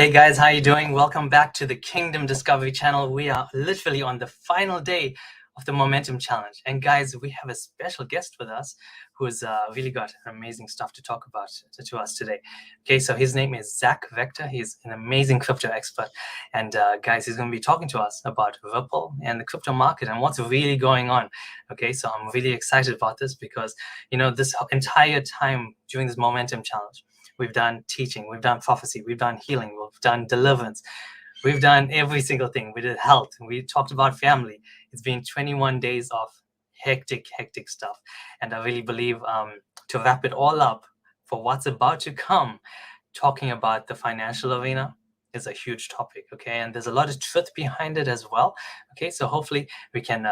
Hey guys, how you doing? Welcome back to the Kingdom Discovery channel. We are literally on the final day of the Momentum Challenge. And guys, we have a special guest with us who's really got amazing stuff to talk about to us today. Okay, so his name is Rector. He's an amazing crypto expert. And guys, he's going to be talking to us about Ripple and the crypto market and what's really going on. Okay, so I'm really excited about this because, you know, this entire time during this Momentum Challenge, we've done teaching, we've done prophecy, we've done healing, we've done deliverance, we've done every single thing. We did health, and we talked about family. It's been 21 days of hectic stuff. And I really believe to wrap it all up for what's about to come, talking about the financial arena is a huge topic, okay? And there's a lot of truth behind it as well, okay? So hopefully we can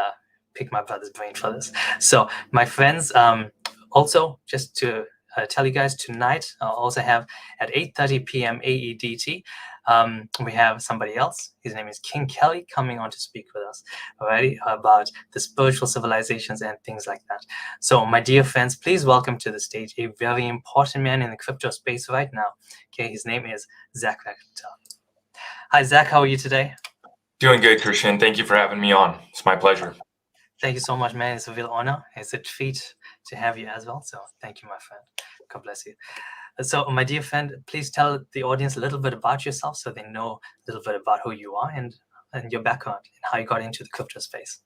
pick my brother's brain for this. So my friends, also just to tell you guys, tonight I'll also have at 8:30 p.m. AEDT, we have somebody else. His name is King Kelly, coming on to speak with us already about the spiritual civilizations and things like that. So my dear friends, please welcome to the stage a very important man in the crypto space right now. Okay, his name is Rector. Hi Zach, how are you today? Doing good, Kurshin. Thank you for having me on. It's my pleasure. Thank you so much, man. It's a real honor. It's a treat to have you as well. So thank you, my friend. God bless you. So my dear friend, please tell the audience a little bit about yourself so they know a little bit about who you are and your background and how you got into the crypto space.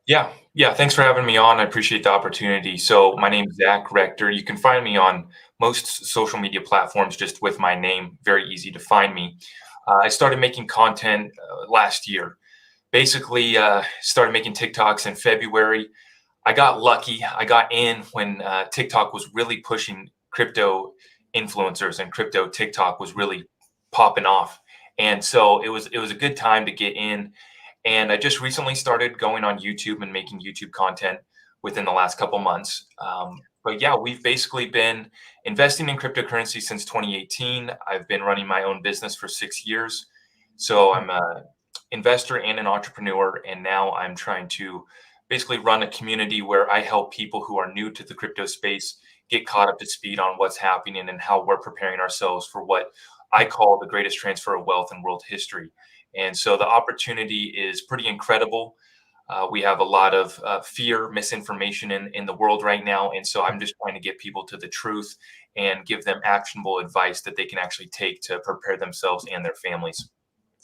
Yeah. Thanks for having me on. I appreciate the opportunity. So my name is Rector. You can find me on most social media platforms just with my name. Very easy to find me. I started making content last year. Basically, started making TikToks in February. I got lucky. I got in when TikTok was really pushing crypto influencers, and crypto TikTok was really popping off. And so it was a good time to get in. And I just recently started going on YouTube and making YouTube content within the last couple months. But yeah, we've basically been investing in cryptocurrency since 2018. I've been running my own business for 6 years. So I'm a investor and an entrepreneur. And now I'm trying to basically run a community where I help people who are new to the crypto space get caught up to speed on what's happening and how we're preparing ourselves for what I call the greatest transfer of wealth in world history. And so the opportunity is pretty incredible. We have a lot of fear, misinformation in the world right now. And so I'm just trying to get people to the truth and give them actionable advice that they can actually take to prepare themselves and their families.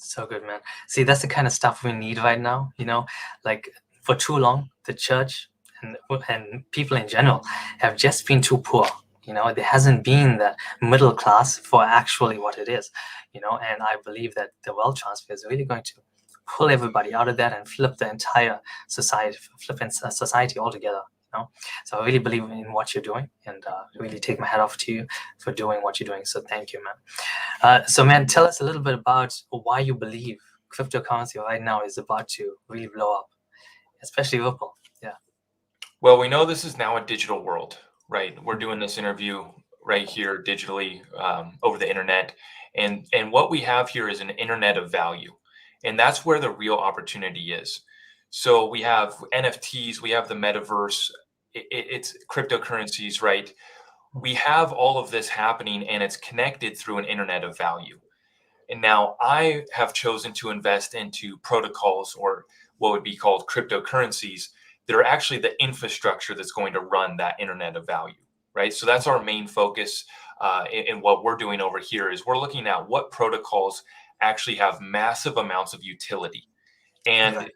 So good, man. See, that's the kind of stuff we need right now. You know, like for too long, the church and people in general have just been too poor. You know, there hasn't been the middle class for actually what it is, you know, and I believe that the wealth transfer is really going to pull everybody out of that and flip the entire society, society altogether, you know. So I really believe in what you're doing and really take my hat off to you for doing what you're doing. So thank you, man. So man, tell us a little bit about why you believe cryptocurrency right now is about to really blow up, especially Ripple. Yeah. Well, we know this is now a digital world, right? We're doing this interview right here digitally over the internet. And what we have here is an internet of value. And that's where the real opportunity is. So we have NFTs, we have the metaverse, it's cryptocurrencies, right? We have all of this happening and it's connected through an internet of value. And now I have chosen to invest into protocols, or what would be called cryptocurrencies, that are actually the infrastructure that's going to run that internet of value, right? So that's our main focus in what we're doing over here is we're looking at what protocols actually have massive amounts of utility and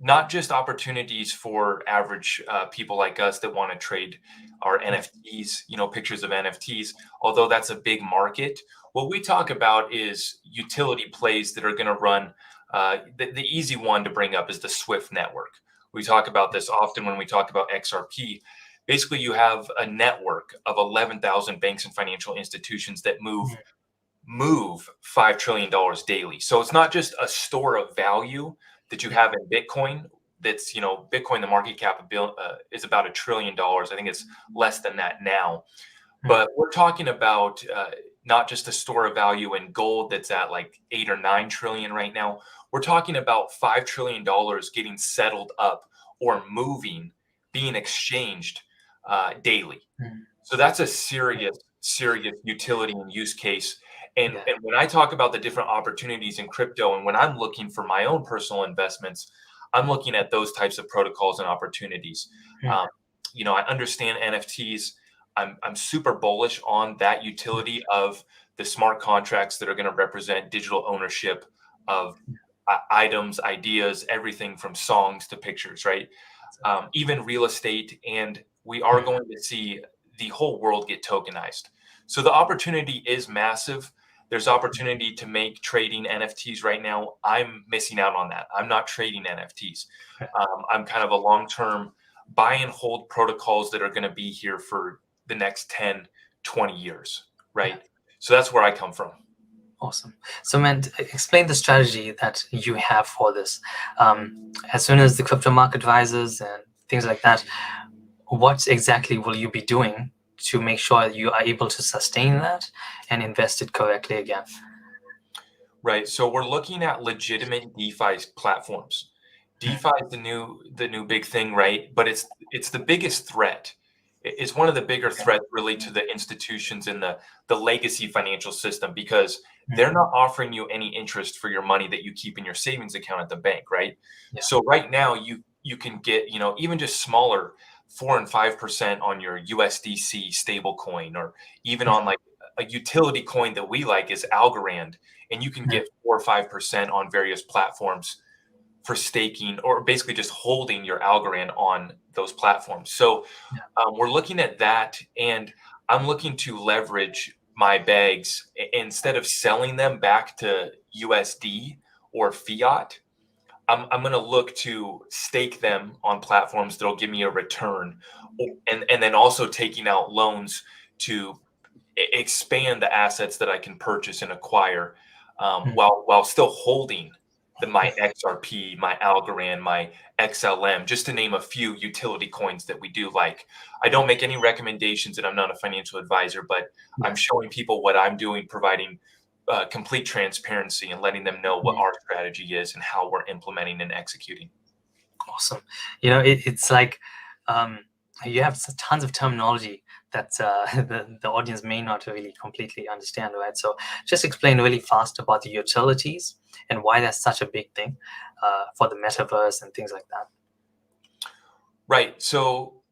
not just opportunities for average people like us that want to trade our NFTs, you know, pictures of NFTs, although that's a big market. What we talk about is utility plays that are going to run. The easy one to bring up is the SWIFT network. We talk about this often when we talk about XRP. Basically, you have a network of 11,000 banks and financial institutions that move $5 trillion daily. So it's not just a store of value that you have in Bitcoin. That's, you know, Bitcoin, the market cap is about $1 trillion. I think it's less than that now. But we're talking about not just a store of value in gold that's at like 8 or 9 trillion right now. We're talking about $5 trillion getting settled up or moving, being exchanged daily. So that's a serious utility and use case. And, Yeah. and when I talk about the different opportunities in crypto, and when I'm looking for my own personal investments, I'm looking at those types of protocols and opportunities. Mm. I understand NFTs. I'm super bullish on that utility of the smart contracts that are going to represent digital ownership of items, ideas, everything from songs to pictures, right? Even real estate. And we are Mm. going to see the whole world get tokenized. So the opportunity is massive. There's opportunity to make trading NFTs right now. I'm missing out on that. I'm not trading NFTs. I'm kind of a long-term buy and hold protocols that are going to be here for the next 10, 20 years, right? So that's where I come from. Awesome. So, man, explain the strategy that you have for this. As soon as the crypto market rises and things like that, what exactly will you be doing to make sure you are able to sustain that and invest it correctly again? Right. So we're looking at legitimate DeFi platforms. DeFi is the new big thing, right? But it's the biggest threat. It's one of the bigger threats really to the institutions in the legacy financial system, because they're not offering you any interest for your money that you keep in your savings account at the bank, right? Yeah. So right now you can get, even just smaller 4 and 5% on your USDC stable coin, or even on like a utility coin that we like is Algorand, and you can get 4 or 5% on various platforms for staking, or basically just holding your Algorand on those platforms. So we're looking at that, and I'm looking to leverage my bags instead of selling them back to USD or fiat. I'm going to look to stake them on platforms that'll give me a return, and then also taking out loans to expand the assets that I can purchase and acquire, while still holding my XRP, my Algorand, my XLM, just to name a few utility coins that we do like. I don't make any recommendations, and I'm not a financial advisor, but I'm showing people what I'm doing, providing complete transparency and letting them know what our strategy is and how we're implementing and executing. Awesome. It's like you have tons of terminology that the audience may not really completely understand, right? So just explain really fast about the utilities and why that's such a big thing for the metaverse and things like that. Right. So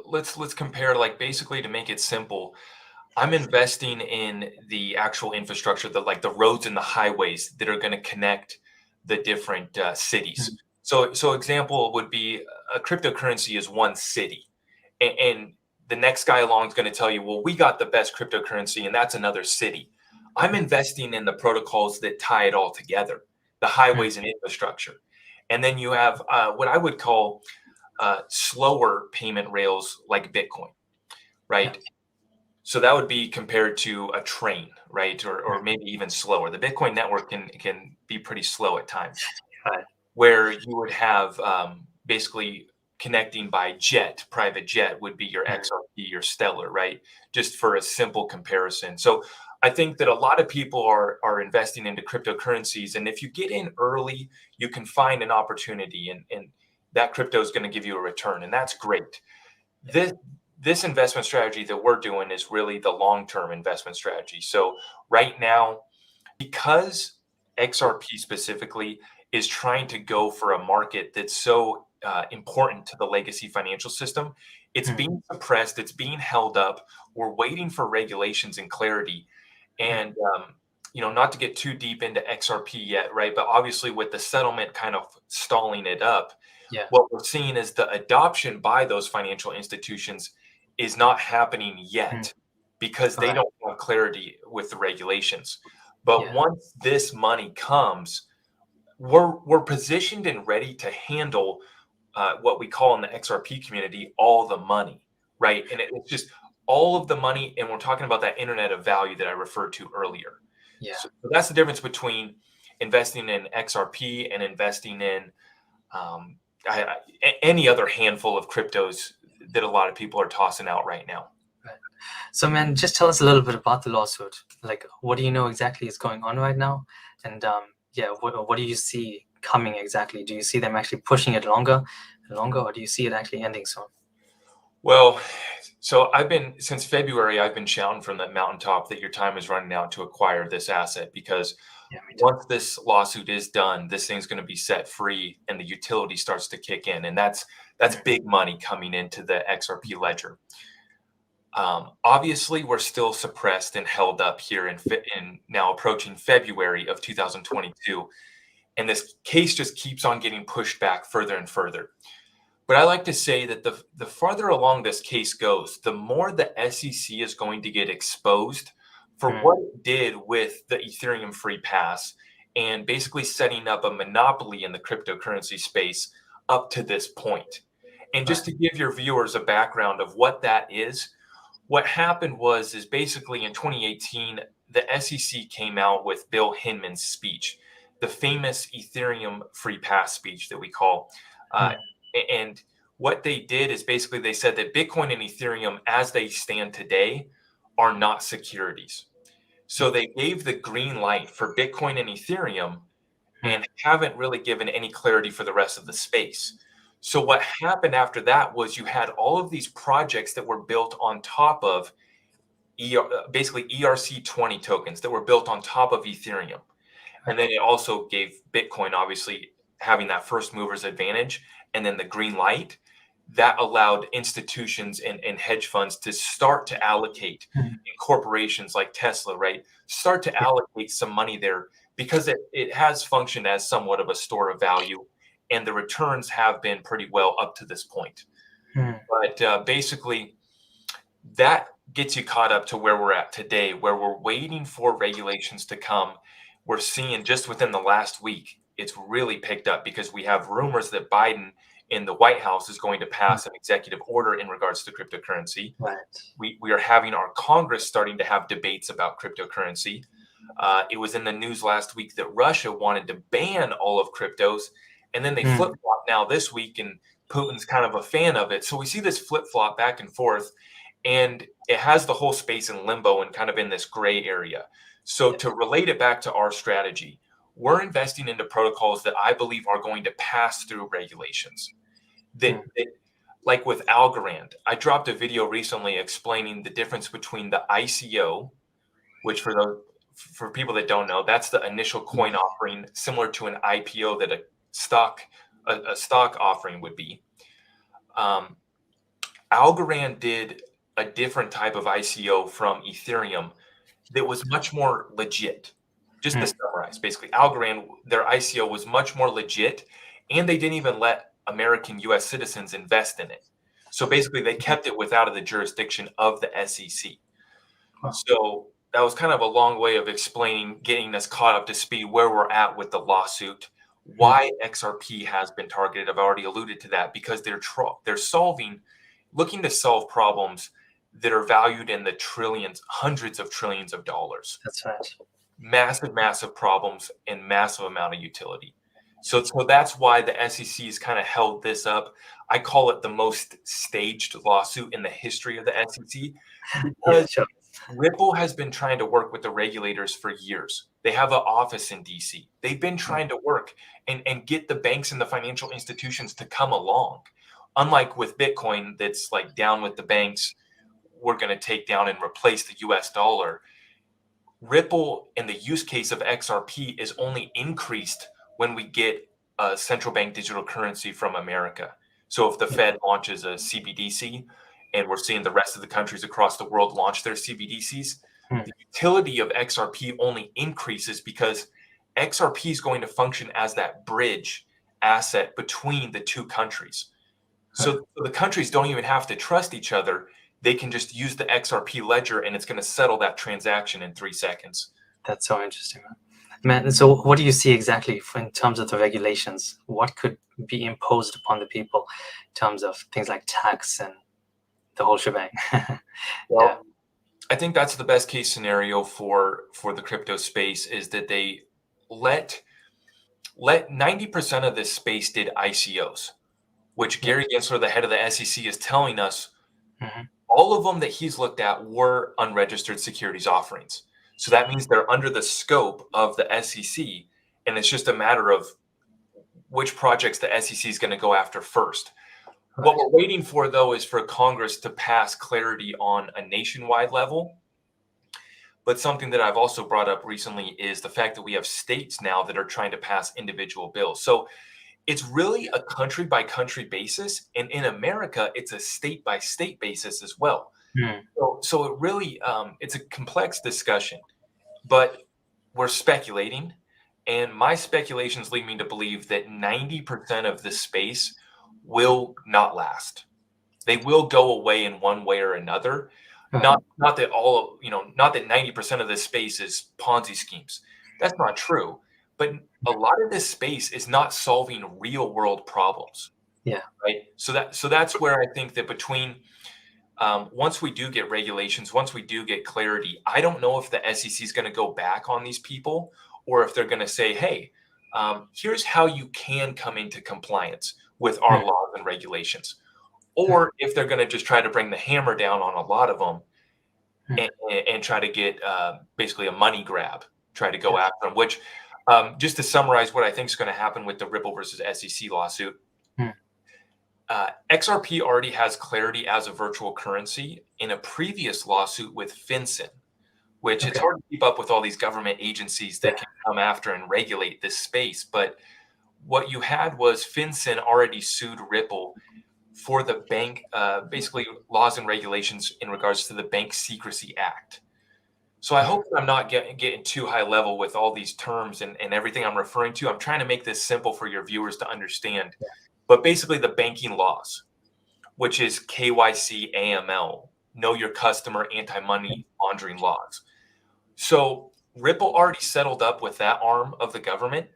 let's compare, like, basically, to make it simple, I'm investing in the actual infrastructure, the roads and the highways that are going to connect the different cities. So example would be a cryptocurrency is one city, and the next guy along is going to tell you, well, we got the best cryptocurrency, and that's another city. I'm investing in the protocols that tie it all together, the highways and infrastructure. And then you have what I would call slower payment rails like Bitcoin, right? So that would be compared to a train, right? Or maybe even slower. The Bitcoin network can be pretty slow at times, where you would have basically connecting by jet, private jet would be your XRP, your Stellar, right? Just for a simple comparison. So I think that a lot of people are investing into cryptocurrencies, and if you get in early, you can find an opportunity, and that crypto is going to give you a return, and that's great. This investment strategy that we're doing is really the long-term investment strategy. So right now, because XRP specifically is trying to go for a market that's so important to the legacy financial system, it's being suppressed, it's being held up. We're waiting for regulations and clarity. And not to get too deep into XRP yet, right? But obviously, with the settlement kind of stalling it up, what we're seeing is the adoption by those financial institutions is not happening yet, because they don't have clarity with the regulations. But once this money comes, we're positioned and ready to handle what we call in the XRP community all the money, right? And it's just all of the money, and we're talking about that internet of value that I referred to earlier. So that's the difference between investing in XRP and investing in any other handful of cryptos that a lot of people are tossing out right now. So, man, just tell us a little bit about the lawsuit. Like, what do you know exactly is going on right now? And what do you see coming exactly? Do you see them actually pushing it longer, or do you see it actually ending soon? Well, so since February, I've been shouting from that mountaintop that your time is running out to acquire this asset, because Yeah, me too. once this lawsuit is done, this thing's going to be set free and the utility starts to kick in. And that's big money coming into the XRP ledger. Obviously, we're still suppressed and held up here in now approaching February of 2022. And this case just keeps on getting pushed back further and further. But I like to say that the farther along this case goes, the more the SEC is going to get exposed for what it did with the Ethereum free pass and basically setting up a monopoly in the cryptocurrency space up to this point. And just to give your viewers a background of what that is, what happened is basically in 2018, the SEC came out with Bill Hinman's speech, the famous Ethereum free pass speech that we call. And what they did is basically they said that Bitcoin and Ethereum, as they stand today, are not securities. So they gave the green light for Bitcoin and Ethereum and haven't really given any clarity for the rest of the space. So what happened after that was you had all of these projects that were built on top of basically ERC20 tokens that were built on top of Ethereum. And then it also gave Bitcoin, obviously, having that first mover's advantage, and then the green light that allowed institutions and hedge funds to start to allocate, and corporations like Tesla, right, start to allocate some money there, because it has functioned as somewhat of a store of value, and the returns have been pretty well up to this point. But basically, that gets you caught up to where we're at today, where we're waiting for regulations to come. We're seeing just within the last week, it's really picked up because we have rumors that Biden in the White House is going to pass an executive order in regards to cryptocurrency. Right. We are having our Congress starting to have debates about cryptocurrency. It was in the news last week that Russia wanted to ban all of cryptos, and then they flip-flop now this week, and Putin's kind of a fan of it. So we see this flip-flop back and forth, and it has the whole space in limbo and kind of in this gray area. So to relate it back to our strategy, we're investing into protocols that I believe are going to pass through regulations. That like with Algorand, I dropped a video recently explaining the difference between the ICO, which for people that don't know, that's the initial coin offering, similar to an IPO that a stock offering would be. Algorand did a different type of ICO from Ethereum that was much more legit. Just to summarize, basically, Algorand, their ICO was much more legit, and they didn't even let American US citizens invest in it. So basically, they kept it without of the jurisdiction of the SEC. Wow. So that was kind of a long way of explaining, getting us caught up to speed where we're at with the lawsuit, why XRP has been targeted. I've already alluded to that, because they're looking to solve problems that are valued in the trillions, hundreds of trillions of dollars. That's right. Massive problems and massive amount of utility. So that's why the SEC has kind of held this up. I call it the most staged lawsuit in the history of the SEC, because Ripple has been trying to work with the regulators for years. They have an office in DC. They've been trying to work and get the banks and the financial institutions to come along. Unlike with Bitcoin, that's like down with the banks, we're going to take down and replace the US dollar. Ripple, in the use case of XRP, is only increased when we get a central bank digital currency from America. So if the Fed launches a CBDC, and we're seeing the rest of the countries across the world launch their CBDCs, the utility of XRP only increases, because XRP is going to function as that bridge asset between the two countries. So the countries don't even have to trust each other. They can just use the XRP ledger, and it's going to settle that transaction in 3 seconds. That's so interesting, man. So what do you see exactly in terms of the regulations? What could be imposed upon the people in terms of things like tax and the whole shebang? Well, I think that's the best case scenario for the crypto space, is that they let 90% of this space did ICOs, which Gary Gensler, the head of the SEC, is telling us all of them that he's looked at were unregistered securities offerings. So that means they're under the scope of the SEC, and it's just a matter of which projects the SEC is going to go after first. What we're waiting for, though, is for Congress to pass clarity on a nationwide level. But something that I've also brought up recently is the fact that we have states now that are trying to pass individual bills. So it's really a country by country basis. And in America, it's a state by state basis as well. Hmm. So it really, it's a complex discussion, but we're speculating. And my speculations lead me to believe that 90% of this space will not last. They will go away in one way or another. Right. Not that all, not that 90% of this space is Ponzi schemes. That's not true. But a lot of this space is not solving real world problems. Yeah. Right. So that's where I think that between once we do get regulations, once we do get clarity, I don't know if the SEC is going to go back on these people or if they're going to say, hey, here's how you can come into compliance with our laws and regulations. Or if they're going to just try to bring the hammer down on a lot of them and try to get basically a money grab, try to go after them, which just to summarize what I think is going to happen with the Ripple versus SEC lawsuit, XRP already has clarity as a virtual currency in a previous lawsuit with FinCEN, which it's hard to keep up with all these government agencies that can come after and regulate this space. But what you had was FinCEN already sued Ripple for the bank, basically laws and regulations in regards to the Bank Secrecy Act. So I hope that I'm not getting too high level with all these terms and everything I'm referring to. I'm trying to make this simple for your viewers to understand. But basically the banking laws, which is KYC, AML, know your customer, anti-money laundering laws. So Ripple already settled up with that arm of the government.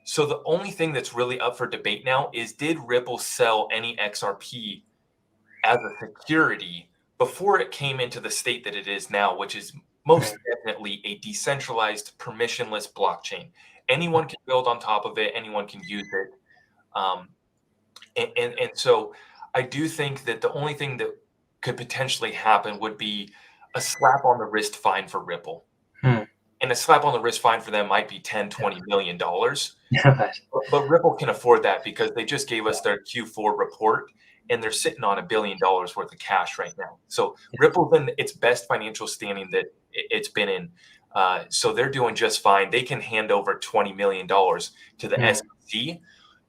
So the only thing that's really up for debate now is, did Ripple sell any XRP as a security before it came into the state that it is now, which is most definitely a decentralized, permissionless blockchain. Anyone can build on top of it. Anyone can use it. And so I do think that the only thing that could potentially happen would be a slap on the wrist fine for Ripple. And a slap on the wrist fine for them might be $10-20 million. But Ripple can afford that because they just gave us their Q4 report and they're sitting on $1 billion worth of cash right now. So Ripple's in its best financial standing that it's been in. So they're doing just fine. They can hand over $20 million to the SEC.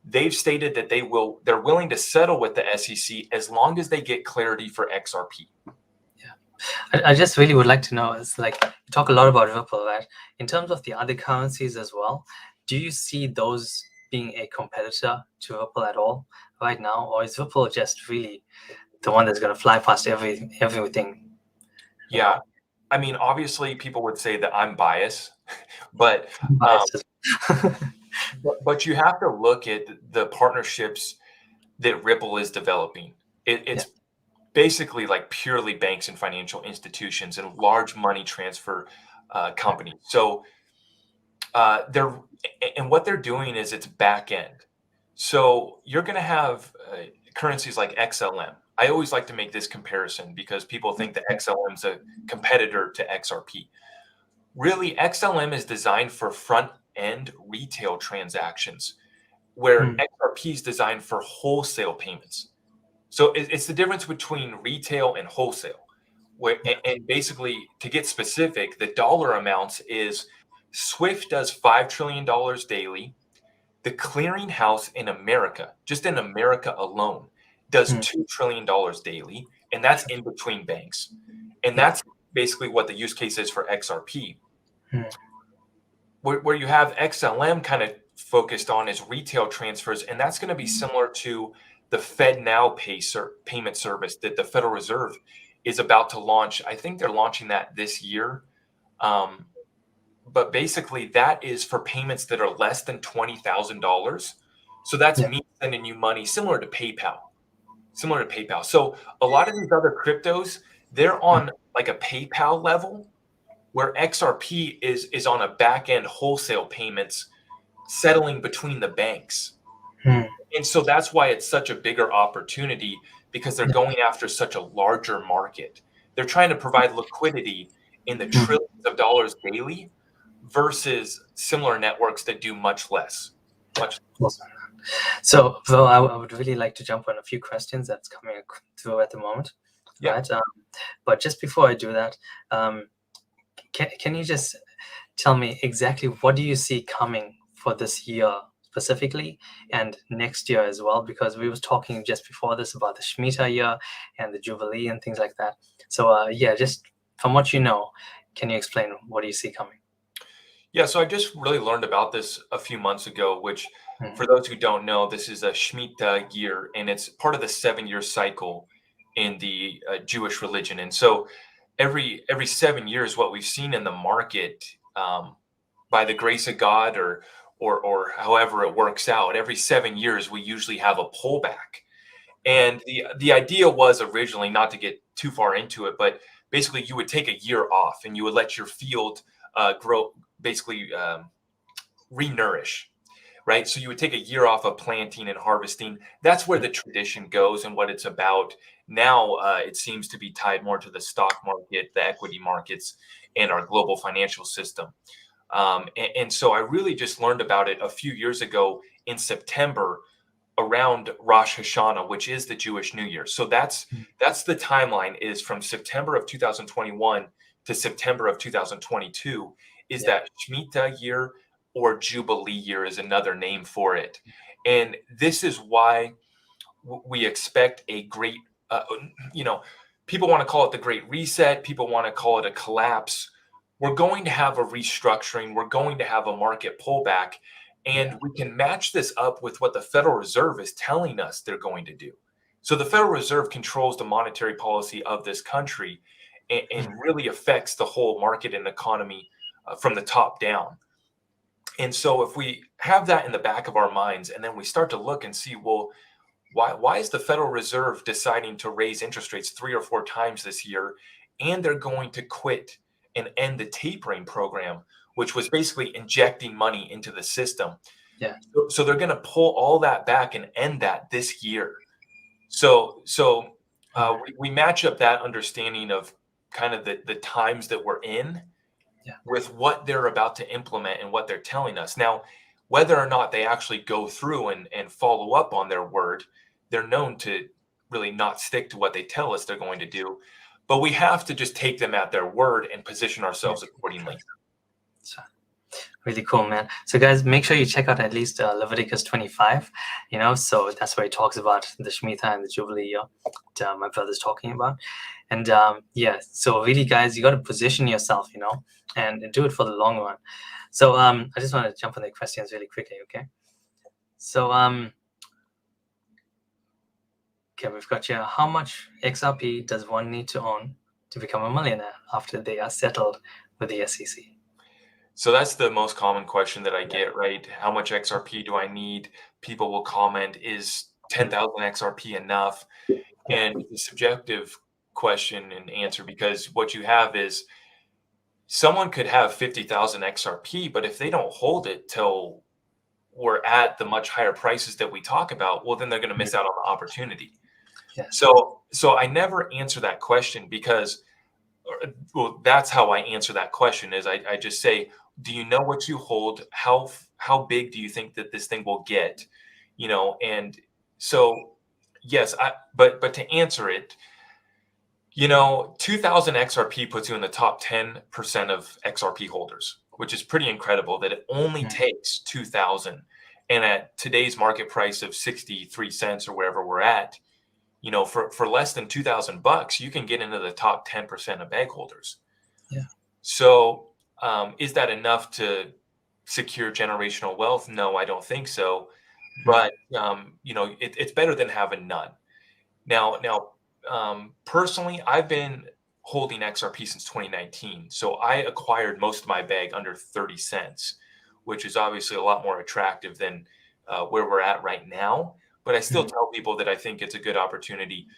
They've stated that they're willing to settle with the SEC as long as they get clarity for XRP. I just really would like to know, it's like, you talk a lot about Ripple, right? In terms of the other currencies as well, do you see those being a competitor to Ripple at all right now? Or is Ripple just really the one that's going to fly past everything? Yeah. I mean, obviously people would say that I'm biased, but but you have to look at the partnerships that Ripple is developing. It's basically like purely banks and financial institutions and large money transfer companies. So what they're doing is it's back end. So you're going to have currencies like XLM. I always like to make this comparison because people think that XLM is a competitor to XRP. Really, XLM is designed for front end retail transactions, where XRP is designed for wholesale payments. So it's the difference between retail and wholesale. And basically, to get specific, the dollar amounts is SWIFT does $5 trillion daily. The clearinghouse in America, just in America alone, does $2 trillion daily. And that's in between banks. And that's basically what the use case is for XRP. Where you have XLM kind of focused on is retail transfers. And that's going to be similar to the FedNow payment service that the Federal Reserve is about to launch. I think they're launching that this year. But basically, that is for payments that are less than $20,000. So that's me sending you money, similar to PayPal. So a lot of these other cryptos, they're on like a PayPal level, where XRP is on a back-end wholesale payments settling between the banks. And so that's why it's such a bigger opportunity, because they're going after such a larger market. They're trying to provide liquidity in the trillions of dollars daily versus similar networks that do much less. So, well, I would really like to jump on a few questions that's coming through at the moment. Yeah. Right. But just before I do that, can you just tell me exactly what do you see coming for this year specifically and next year as well? Because we was talking just before this about the Shemitah year and the Jubilee and things like that. So, yeah, just from what you know, can you explain what do you see coming? Yeah, so I just really learned about this a few months ago, which for Mhm. those who don't know, this is a Shemitah year, and it's part of the 7-year cycle in the Jewish religion. And so every 7 years, what we've seen in the market, by the grace of God, or however it works out, every 7 years we usually have a pullback. And the idea was originally, not to get too far into it, but basically you would take a year off and you would let your field grow, basically re-nourish, right? So you would take a year off of planting and harvesting. That's where the tradition goes and what it's about. Now it seems to be tied more to the stock market, the equity markets, and our global financial system. And so I really just learned about it a few years ago in September, around Rosh Hashanah, which is the Jewish New Year. So that's the timeline, is from September of 2021 to September of 2022, is Yeah. that Shemitah year, or Jubilee year is another name for it. And this is why we expect a great, you know, people want to call it the Great Reset. People want to call it a collapse. We're going to have a restructuring. We're going to have a market pullback. And Yeah. we can match this up with what the Federal Reserve is telling us they're going to do. So the Federal Reserve controls the monetary policy of this country, and Mhm. really affects the whole market and economy from the top down. And so if we have that in the back of our minds, and then we start to look and see, well, why is the Federal Reserve deciding to raise interest rates 3 or 4 times this year, and they're going to quit and end the tapering program, which was basically injecting money into the system? Yeah. So they're going to pull all that back and end that this year. So we match up that understanding of kind of the times that we're in Yeah. with what they're about to implement and what they're telling us. Now, whether or not they actually go through and follow up on their word, they're known to really not stick to what they tell us they're going to do. But we have to just take them at their word and position ourselves accordingly. So, really cool, man. So, guys, make sure you check out at least Leviticus 25. So that's where he talks about the Shemitah and the Jubilee that my brother's talking about. And yeah, so really, guys, you got to position yourself, and do it for the long run. So I just want to jump on the questions really quickly, okay? So okay, we've got here. How much XRP does one need to own to become a millionaire after they are settled with the SEC? So that's the most common question that I get, right? How much XRP do I need? People will comment, is 10,000 XRP enough? Yeah. And it's a subjective question and answer, because what you have is someone could have 50,000 XRP, but if they don't hold it till we're at the much higher prices that we talk about, well, then they're going to miss out on the opportunity. Yes. So I never answer that question, because, well, that's how I answer that question, is I just say, do you know what you hold? How big do you think that this thing will get? And so, yes, but to answer it, 2000 XRP puts you in the top 10% of XRP holders, which is pretty incredible that it only Mm. takes 2000. And at today's market price of 63 cents or wherever we're at, for less than $2,000, you can get into the top 10% of bag holders. Yeah. So, is that enough to secure generational wealth? No, I don't think so. Mm. But, it's better than having none. Now, personally, I've been holding XRP since 2019. So I acquired most of my bag under 30 cents, which is obviously a lot more attractive than where we're at right now. But I still Mm. tell people that I think it's a good opportunity.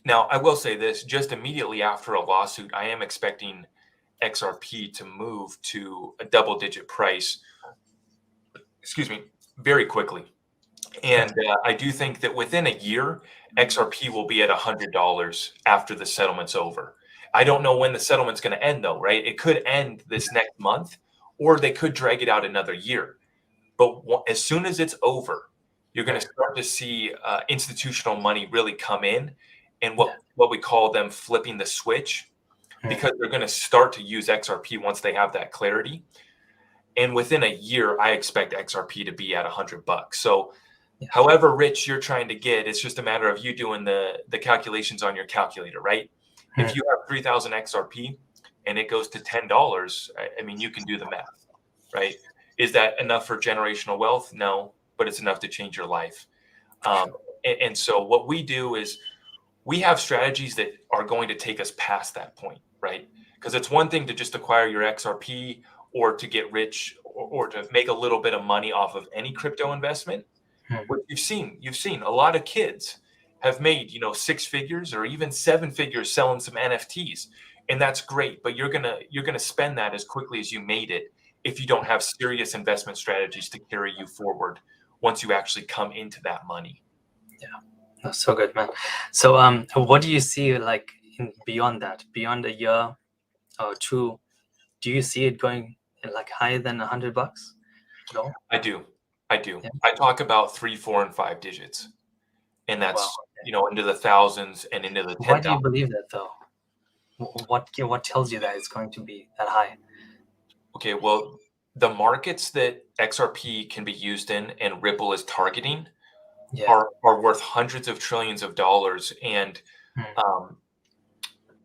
Now, I will say this, just immediately after a lawsuit, I am expecting XRP to move to a double-digit price, excuse me, very quickly. And I do think that within a year, XRP will be at $100 after the settlement's over. I don't know when the settlement's going to end, though, right? It could end this next month, or they could drag it out another year. But as soon as it's over, you're going to start to see institutional money really come in, and Yeah. what we call them flipping the switch, because they're going to start to use XRP once they have that clarity. And within a year, I expect XRP to be at $100. So Yeah. however rich you're trying to get, it's just a matter of you doing the calculations on your calculator, right? If you have 3,000 XRP and it goes to $10, I mean, you can do the math, right? Is that enough for generational wealth? No, but it's enough to change your life. And so what we do is we have strategies that are going to take us past that point, right? Because it's one thing to just acquire your XRP or to get rich or to make a little bit of money off of any crypto investment. What you've seen a lot of kids have made, 6 figures or even 7 figures selling some NFTs. And that's great, but you're gonna spend that as quickly as you made it if you don't have serious investment strategies to carry you forward once you actually come into that money. Yeah, that's so good, man. So what do you see like beyond that, beyond a year or two? Do you see it going like higher than $100 at all? I do. Yeah. I talk about 3, 4, and 5 digits, and Wow. that's into the thousands and into the Why do you 10,000. believe that though? What tells you that it's going to be that high? Okay, well, the markets that XRP can be used in and Ripple is targeting Yeah. are worth hundreds of trillions of dollars, and um,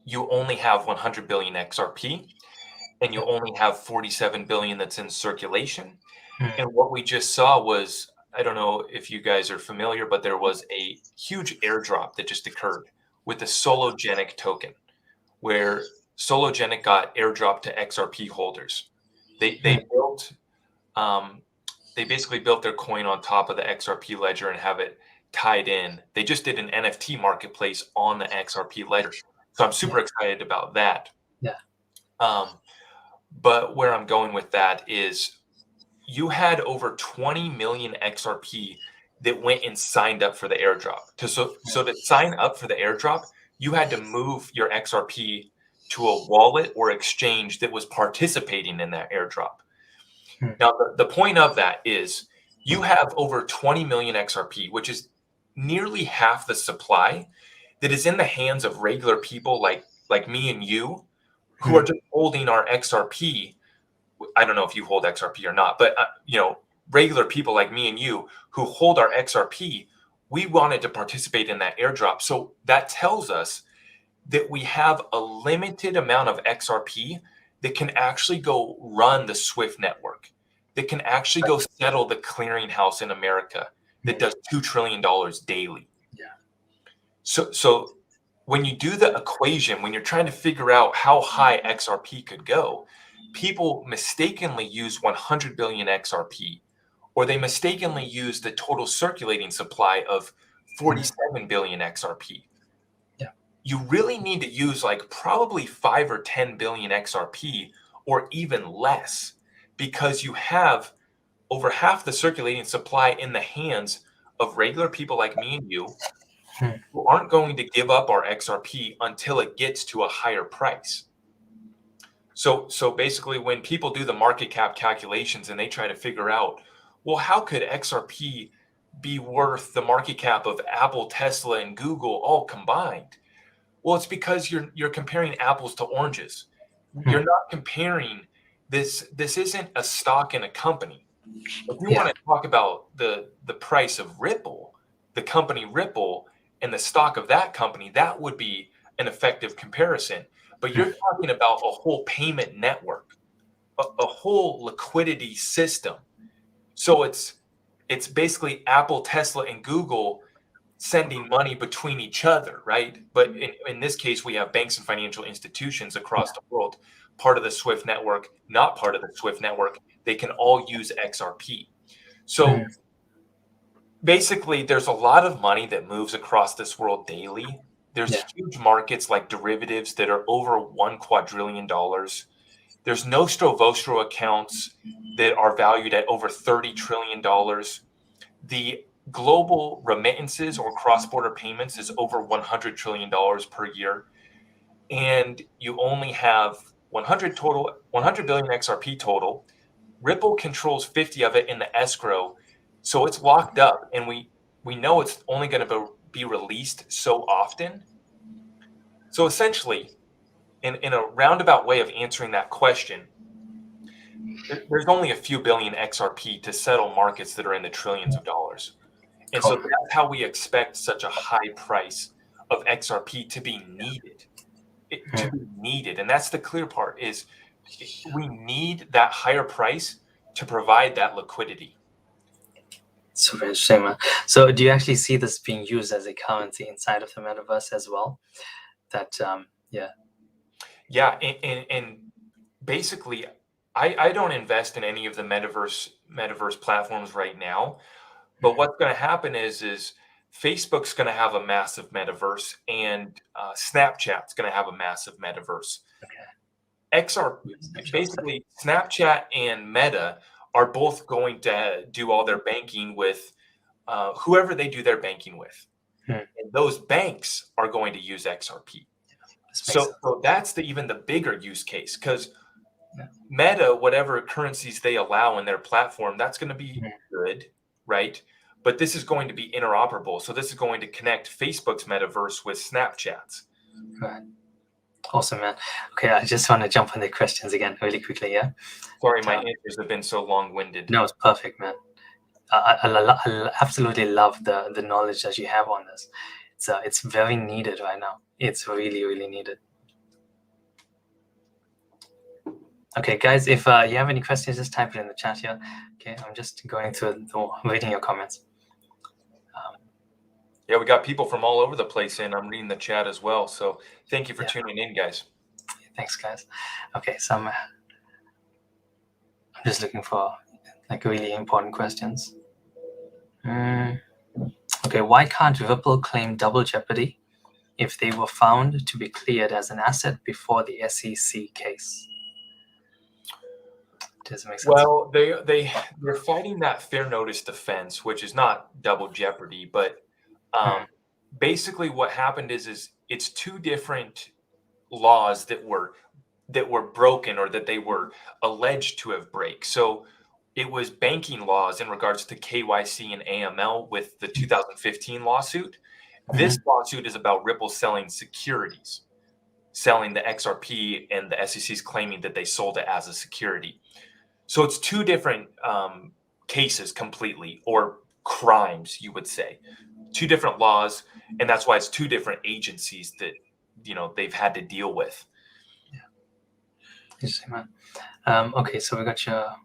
you only have 100 billion XRP, and you only have 47 billion that's in circulation. And what we just saw was, I don't know if you guys are familiar, but there was a huge airdrop that just occurred with the Sologenic token, where Sologenic got airdropped to XRP holders. They built they basically built their coin on top of the XRP ledger and have it tied in. They just did an NFT marketplace on the XRP ledger. So I'm super excited about that. Yeah. But where I'm going with that is you had over 20 million XRP that went and signed up for the airdrop. So to sign up for the airdrop, you had to move your XRP to a wallet or exchange that was participating in that airdrop. Now, the point of that is you have over 20 million XRP, which is nearly half the supply that is in the hands of regular people like me and you, who are just holding our XRP. I don't know if you hold XRP or not, but regular people like me and you who hold our XRP, we wanted to participate in that airdrop. So that tells us that we have a limited amount of XRP that can actually go run the Swift network, that can actually go settle the clearinghouse in America that does $2 trillion daily. Yeah. So when you do the equation, when you're trying to figure out how high XRP could go, people mistakenly use 100 billion XRP, or they mistakenly use the total circulating supply of 47 billion XRP. Yeah. You really need to use like probably 5 or 10 billion XRP or even less, because you have over half the circulating supply in the hands of regular people like me and you who aren't going to give up our XRP until it gets to a higher price. So basically, when people do the market cap calculations and they try to figure out, well, how could XRP be worth the market cap of Apple, Tesla, and Google all combined? Well, it's because you're comparing apples to oranges. You're not comparing this. This isn't a stock in a company. If you want to talk about the price of Ripple, the company Ripple, and the stock of that company, that would be an effective comparison. But you're talking about a whole payment network, a whole liquidity system. So it's basically Apple, Tesla, and Google sending money between each other, right? But in this case, we have banks and financial institutions across the world, part of the Swift network, not part of the Swift network. They can all use XRP. So basically, there's a lot of money that moves across this world daily. There's huge markets like derivatives that are over $1 quadrillion. There's Nostro Vostro accounts that are valued at over $30 trillion. The global remittances or cross-border payments is over $100 trillion per year. And you only have 100 billion XRP total. Ripple controls 50 of it in the escrow. So it's locked up, and we know it's only going to be released so often. So essentially, in a roundabout way of answering that question, there's only a few billion XRP to settle markets that are in the trillions of dollars. And so Cool. that's how we expect such a high price of XRP to be needed. And that's the clear part is we need that higher price to provide that liquidity. Super interesting, man. So do you actually see this being used as a currency inside of the metaverse as well? That Yeah, and basically, I don't invest in any of the metaverse platforms right now. But what's going to happen is Facebook's going to have a massive metaverse, and Snapchat's going to have a massive metaverse. XR, basically, Snapchat and Meta are both going to do all their banking with whoever they do their banking with. And those banks are going to use XRP. So that's even the bigger use case, because Meta, whatever currencies they allow in their platform, that's going to be good, right? But this is going to be interoperable. So this is going to connect Facebook's metaverse with Snapchat's. Right. Awesome, man. Okay, I just want to jump on the questions again really quickly, yeah? Sorry, my answers have been so long-winded. No, it's perfect, man. I absolutely love the knowledge that you have on this. It's very needed right now. It's really, really needed. Okay, guys, if you have any questions, just type it in the chat here. Okay, I'm just going through, reading your comments. Yeah, we got people from all over the place, and I'm reading the chat as well. So thank you for tuning in, guys. Thanks, guys. Okay, so I'm just looking for like really important questions. Okay, why can't Ripple claim double jeopardy if they were found to be cleared as an asset before the SEC case? Does it make sense? Well, they're fighting that fair notice defense, which is not double jeopardy, but basically what happened is it's two different laws that were broken, or that they were alleged to have break. So it was banking laws in regards to KYC and AML with the 2015 lawsuit. This lawsuit is about Ripple selling securities, selling the XRP, and the SEC's claiming that they sold it as a security. So it's two different cases completely, or crimes, you would say. Two different laws, and that's why it's two different agencies that they've had to deal with. Interesting, man. Okay, so we got your.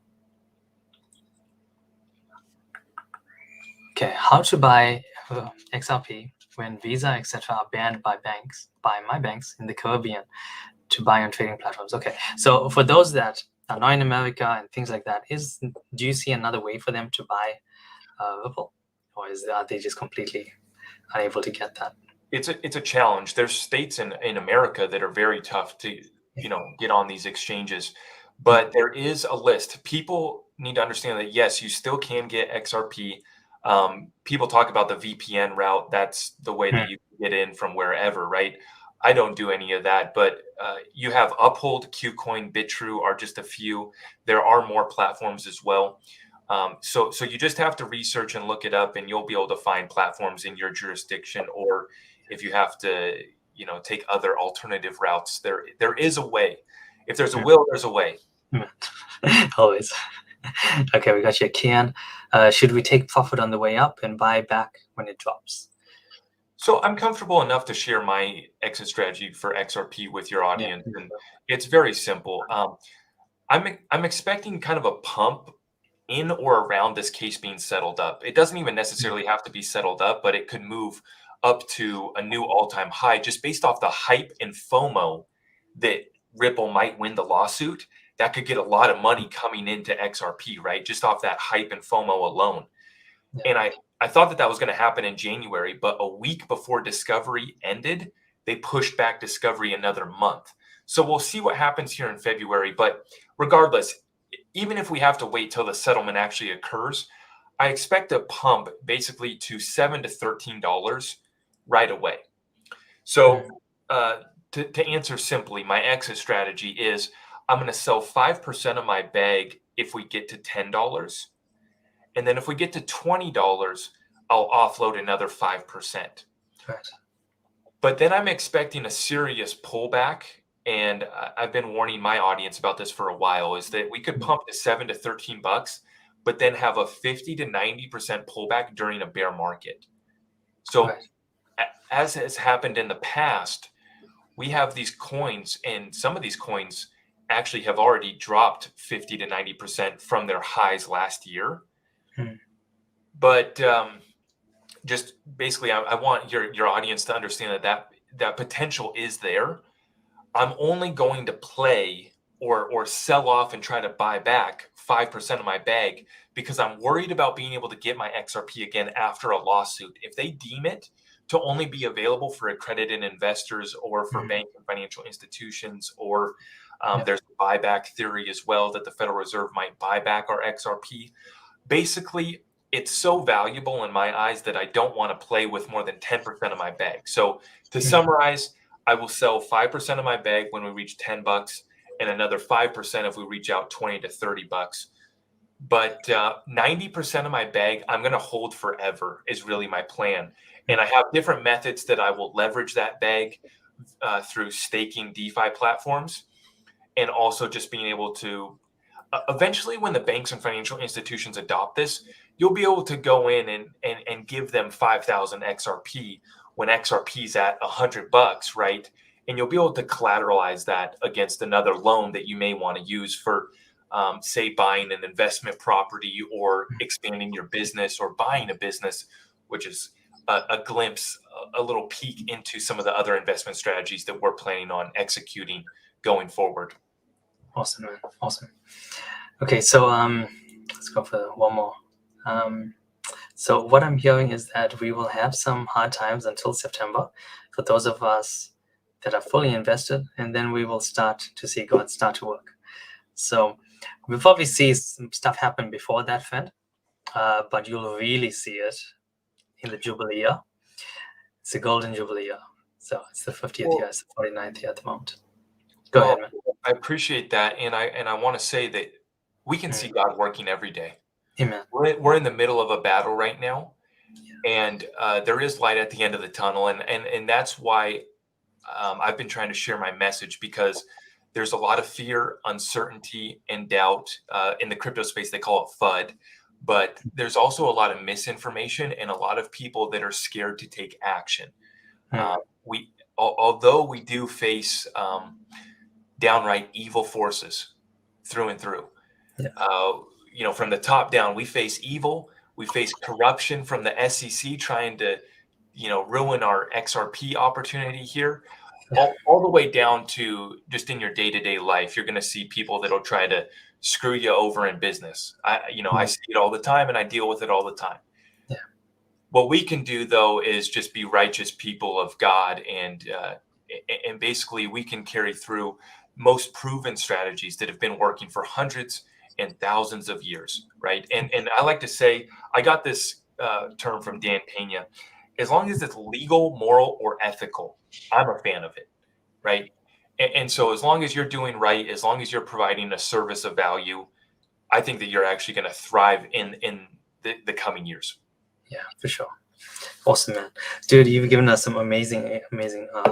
Okay, how to buy XRP when Visa, etc., are banned by my banks in the Caribbean to buy on trading platforms. Okay, so for those that are not in America and things like that, do you see another way for them to buy Ripple, or are they just completely unable to get that? It's a challenge. There's states in America that are very tough to get on these exchanges, but there is a list. People need to understand that yes, you still can get XRP. People talk about the VPN route. That's the way that you can get in from wherever, right? I don't do any of that, but you have Uphold, Qcoin, Bitrue are just a few. There are more platforms as well. So you just have to research and look it up, and you'll be able to find platforms in your jurisdiction, or if you have to, take other alternative routes, there is a way. If there's a will, there's a way. Always. Okay, we got you, Kian. Should we take profit on the way up and buy back when it drops? So I'm comfortable enough to share my exit strategy for XRP with your audience, and it's very simple. I'm expecting kind of a pump in or around this case being settled up. It doesn't even necessarily have to be settled up, but it could move up to a new all-time high just based off the hype and FOMO that Ripple might win the lawsuit. That could get a lot of money coming into XRP, right? Just off that hype and FOMO alone. And I thought that was going to happen in January, but a week before discovery ended, they pushed back discovery another month. So we'll see what happens here in February. But regardless, even if we have to wait till the settlement actually occurs, I expect a pump basically to $7 to $13 right away. So to answer simply, my exit strategy is I'm going to sell 5% of my bag if we get to $10. And then if we get to $20, I'll offload another 5%. Right. But then I'm expecting a serious pullback. And I've been warning my audience about this for a while, is that we could pump to $7 to $13, but then have a 50 to 90% pullback during a bear market. So Right. as has happened in the past, we have these coins, and some of these coins actually have already dropped 50 to 90% from their highs last year. But just basically, I want your audience to understand that potential is there. I'm only going to play or sell off and try to buy back 5% of my bag because I'm worried about being able to get my XRP again after a lawsuit. If they deem it to only be available for accredited investors or for bank and financial institutions, or there's a buyback theory as well that the Federal Reserve might buy back our XRP. Basically, it's so valuable in my eyes that I don't want to play with more than 10% of my bag. So to summarize, I will sell 5% of my bag when we reach $10 and another 5% if we reach out $20 to $30. But 90% of my bag, I'm going to hold forever is really my plan. And I have different methods that I will leverage that bag through staking DeFi platforms, and also just being able to eventually, when the banks and financial institutions adopt this, you'll be able to go in and give them 5,000 XRP when XRP is at $100, right? And you'll be able to collateralize that against another loan that you may want to use for, say, buying an investment property or expanding your business or buying a business, which is a glimpse, a little peek into some of the other investment strategies that we're planning on executing going forward. Awesome, man. Awesome. Okay, so let's go for one more. So what I'm hearing is that we will have some hard times until September for those of us that are fully invested, and then we will start to see God start to work. So we'll probably see some stuff happen before that, Fed, but you'll really see it in the Jubilee year. It's the Golden Jubilee year. So it's the 50th year, it's the 49th year at the moment. Go ahead, man. I appreciate that, and I want to say that we can see God working every day. Amen. We're in the middle of a battle right now, and there is light at the end of the tunnel, and that's why I've been trying to share my message, because there's a lot of fear, uncertainty, and doubt in the crypto space. They call it FUD, but there's also a lot of misinformation and a lot of people that are scared to take action. Although we do face downright evil forces through and through. From the top down, we face evil. We face corruption from the SEC trying to, ruin our XRP opportunity here. All the way down to just in your day-to-day life, you're going to see people that'll try to screw you over in business. I see it all the time, and I deal with it all the time. Yeah. What we can do, though, is just be righteous people of God, and basically we can carry through most proven strategies that have been working for hundreds and thousands of years, right? And I like to say, I got this term from Dan Pena: as long as it's legal, moral, or ethical, I'm a fan of it, right? And so as long as you're doing right, as long as you're providing a service of value, I think that you're actually going to thrive in the coming years. Yeah, for sure. Awesome, man. Dude, you've given us some amazing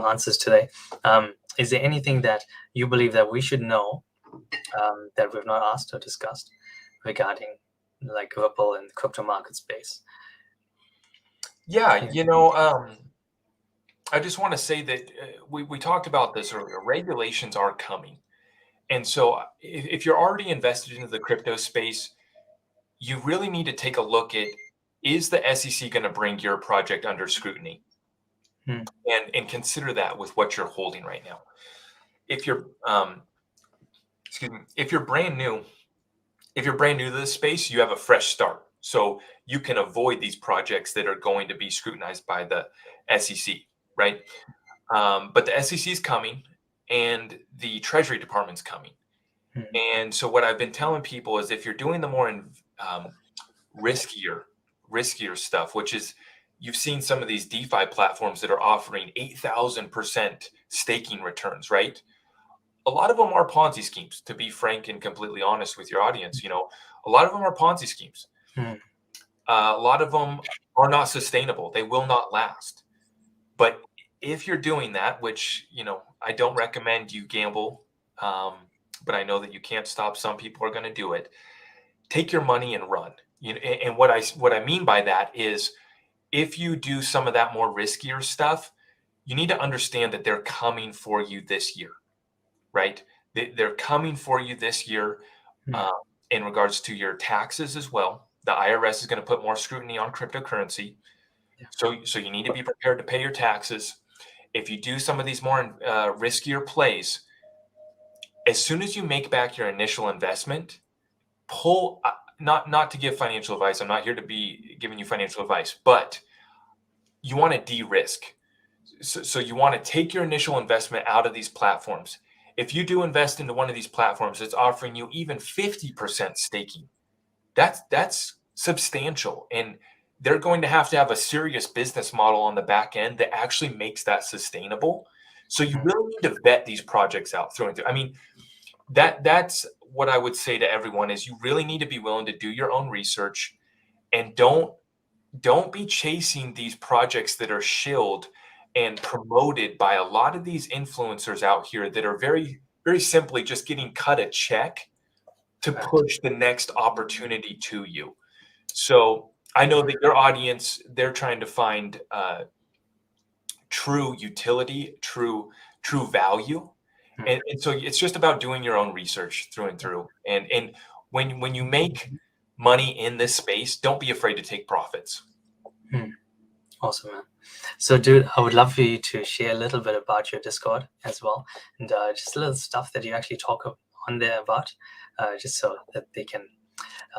answers today. Is there anything that you believe that we should know that we've not asked or discussed regarding like Ripple and the crypto market space? Yeah, I just want to say that we talked about this earlier. Regulations are coming. And so if you're already invested into the crypto space, you really need to take a look at, is the SEC going to bring your project under scrutiny? And consider that with what you're holding right now. If you're if you're brand new to this space, you have a fresh start. So you can avoid these projects that are going to be scrutinized by the SEC, right? But the SEC is coming, and the Treasury Department's coming. And so what I've been telling people is, if you're doing the more riskier stuff, which is, you've seen some of these DeFi platforms that are offering 8,000% staking returns, right? A lot of them are Ponzi schemes, to be frank and completely honest with your audience. A lot of them are Ponzi schemes. A lot of them are not sustainable. They will not last. But if you're doing that, which, I don't recommend you gamble, but I know that you can't stop. Some people are going to do it. Take your money and run. And what I mean by that is, if you do some of that more riskier stuff, you need to understand that they're coming for you this year, right? They're coming for you this year uh, in regards to your taxes as well. The IRS is going to put more scrutiny on cryptocurrency. Yeah. So you need to be prepared to pay your taxes. If you do some of these more riskier plays, as soon as you make back your initial investment, pull. Not to give financial advice. I'm not here to be giving you financial advice, but you want to de-risk. So you want to take your initial investment out of these platforms. If you do invest into one of these platforms that's offering you even 50% staking, that's substantial, and they're going to have a serious business model on the back end that actually makes that sustainable. So you really need to vet these projects out through and through. I mean, that's what I would say to everyone is, you really need to be willing to do your own research, and don't be chasing these projects that are shilled and promoted by a lot of these influencers out here that are very, very simply just getting cut a check to push the next opportunity to you. So I know that your audience, they're trying to find true utility, true value. And so it's just about doing your own research through and through. And when you make money in this space, don't be afraid to take profits. Awesome, man. So, dude, I would love for you to share a little bit about your Discord as well, and just a little stuff that you actually talk on there about, just so that they can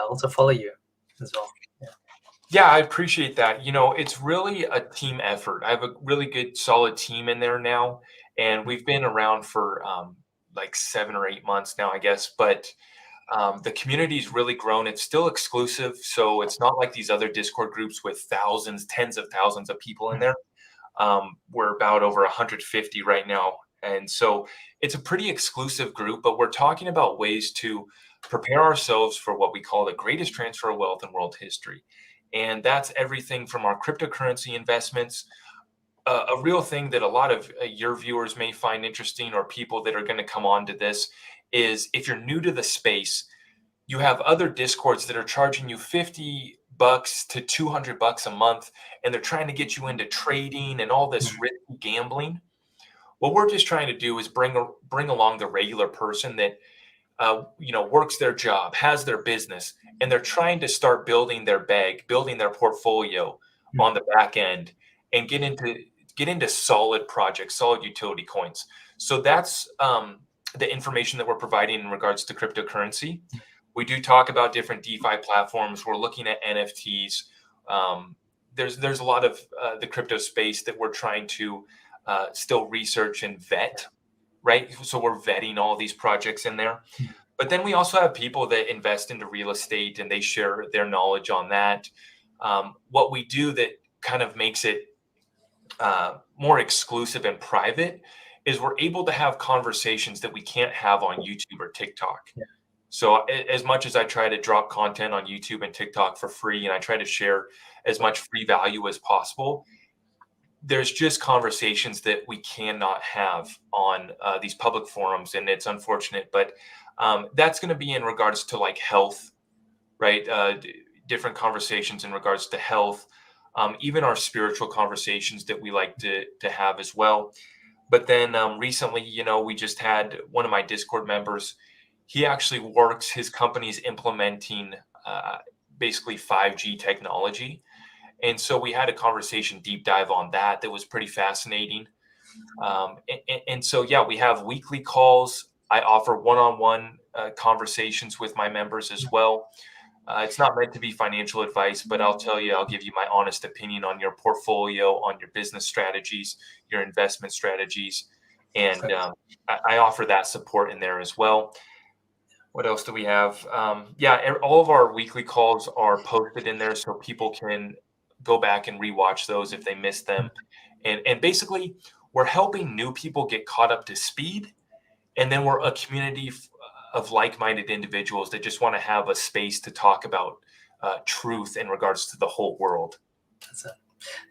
also follow you as well. Yeah, I appreciate that. It's really a team effort. I have a really good, solid team in there now, and we've been around for like 7 or 8 months now, I guess. But the community's really grown. It's still exclusive, so it's not like these other Discord groups with thousands, tens of thousands of people in there. We're about over 150 right now, and so it's a pretty exclusive group. But we're talking about ways to prepare ourselves for what we call the greatest transfer of wealth in world history. And that's everything from our cryptocurrency investments. A real thing that a lot of your viewers may find interesting, or people that are going to come on to this, is if you're new to the space, you have other Discords that are charging you $50 to $200 a month, and they're trying to get you into trading and all this risky gambling. What we're just trying to do is bring along the regular person that works their job, has their business, and they're trying to start building their bag, building their portfolio on the back end, and get into solid projects, solid utility coins. So that's the information that we're providing in regards to cryptocurrency. We do talk about different DeFi platforms. We're looking at NFTs. There's a lot of the crypto space that we're trying to still research and vet, right? So we're vetting all these projects in there. But then we also have people that invest into real estate, and they share their knowledge on that. What we do that kind of makes it more exclusive and private is we're able to have conversations that we can't have on YouTube or TikTok. Yeah. So as much as I try to drop content on YouTube and TikTok for free, and I try to share as much free value as possible, there's just conversations that we cannot have on these public forums, and it's unfortunate. But that's going to be in regards to like health, right? Different conversations in regards to health, even our spiritual conversations that we like to have as well. But then recently, we just had one of my Discord members. He actually works, his company's implementing basically 5G technology. And so we had a conversation, deep dive on that was pretty fascinating. And so, yeah, we have weekly calls. I offer one-on-one conversations with my members as well. It's not meant to be financial advice, but I'll give you my honest opinion on your portfolio, on your business strategies, your investment strategies. And I offer that support in there as well. What else do we have? All of our weekly calls are posted in there, so people can go back and rewatch those if they missed them. And basically, we're helping new people get caught up to speed. And then we're a community of like-minded individuals that just want to have a space to talk about truth in regards to the whole world. That's it.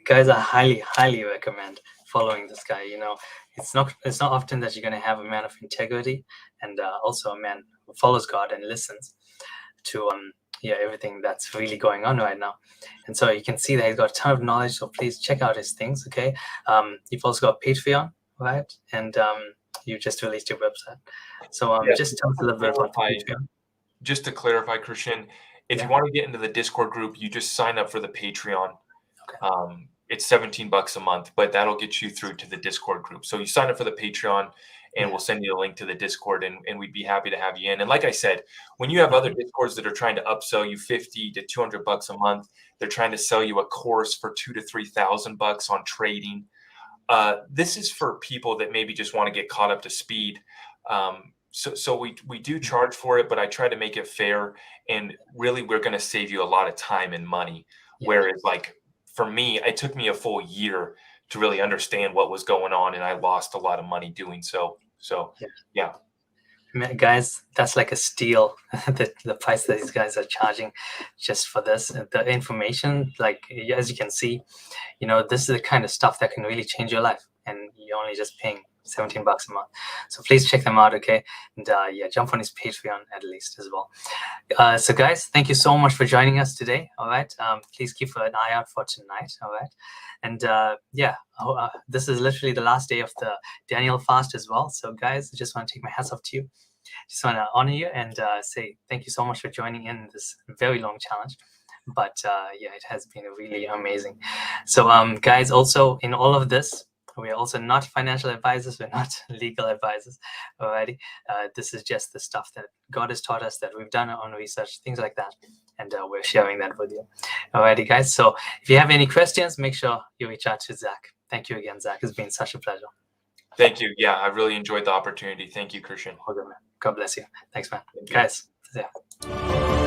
Guys, I highly recommend following this guy. It's not often that you're going to have a man of integrity and also a man who follows God and listens to everything that's really going on right now. And so you can see that he's got a ton of knowledge, so please check out his things. Okay, you've also got Patreon, right? And you just released your website, so just tell us a little bit about the Patreon. Just to clarify, Kurshin, if you want to get into the Discord group, you just sign up for the Patreon. Okay. It's $17 a month, but that'll get you through to the Discord group. So you sign up for the Patreon, and we'll send you a link to the Discord, and we'd be happy to have you in. And like I said, when you have other Discords that are trying to upsell you $50 to $200 a month, they're trying to sell you a course for $2,000 to $3,000 on trading. This is for people that maybe just want to get caught up to speed. So we do charge for it, but I try to make it fair. And really, we're going to save you a lot of time and money. Whereas, like, for me, it took me a full year to really understand what was going on, and I lost a lot of money doing so. So, yeah. Guys, that's like a steal. the price that these guys are charging just for this, the information, like, as you can see, this is the kind of stuff that can really change your life, and you're only just paying $17 a month. So please check them out, okay? And jump on his Patreon at least as well. So guys, thank you so much for joining us today. All right, please keep an eye out for tonight. All right, and this is literally the last day of the Daniel fast as well. So guys, I just want to take my hats off to you. Just want to honor you and say thank you so much for joining in this very long challenge. But it has been really amazing. So guys, also in all of this, we are also not financial advisors. We're not legal advisors. Alrighty, this is just the stuff that God has taught us, that we've done our own research, things like that, and we're sharing that with you. Alrighty, guys. So if you have any questions, make sure you reach out to Zach. Thank you again, Zach. It's been such a pleasure. Thank you. Yeah, I really enjoyed the opportunity. Thank you, Kurshin. God bless you. Thanks, man. Guys, yeah.